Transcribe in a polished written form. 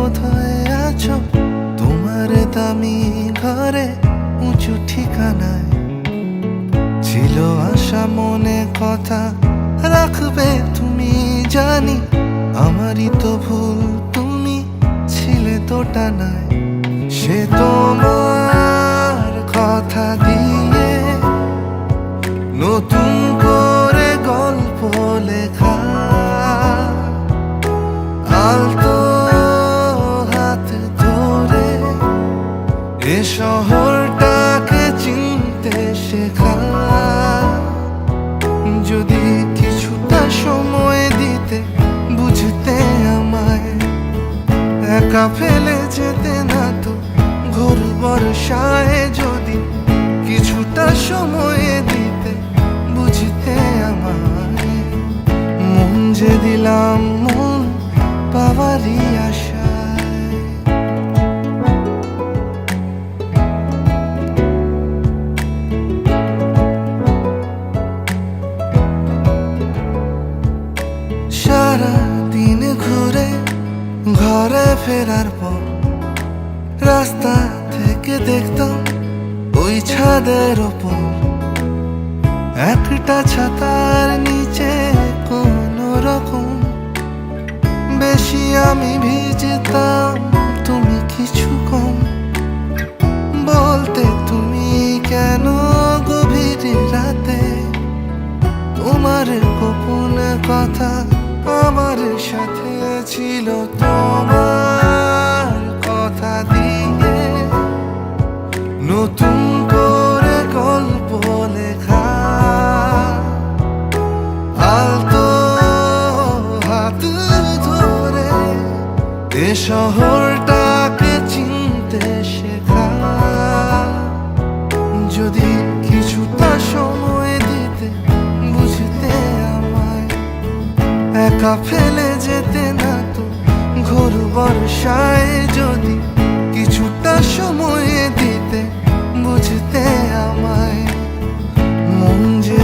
বোধহয় আছো তোমার দামি ঘরে উঁচু ঠিকানায়। ছিল আশা মনে কথা রাখবে তুমি, জানি আমারই তো ভুল, তুমি ছিলে তো টানায়। সে তোমার কথা দিয়ে নতুন করে গল্প লেখা, আলতো হাত ধরে এ শহরটাকে চিনতে শেখা। যদি কিছুটা সময় দিতে বুঝতে আমায়, একা ফেলে যেতে না তো ঘোর বর্ষায়। যদি কিছুটা সময় দিতে বুঝতে আমায়, মন যে দিলাম মন পাওয়ারই আশায়। সারা দিন ঘুরে ঘরে ফেরার পর রাস্তা থেকে দেখতাম ওই ছাদের ওপর একটা ছাতার নিচে কোনো রকম বেশি আমি ভিজতাম, তুমি কিছু কম। বলতে তুমি কেন গভীর রাতে তোমার গোপন কথা আমার সাথে ছিল। তোমার কথা দিয়ে নতুন করে গল্প লেখা, আলতো হাত ধরে এ শহরটাকে চিনতে শেখা। যদি কিছুটা সময় দিতে বুঝতে আমায়, একা ফেলে যেতে না তো ঘোর বর্ষায়। যদি কিছুটা সময় দিতে বুঝতে আমায়, মন যে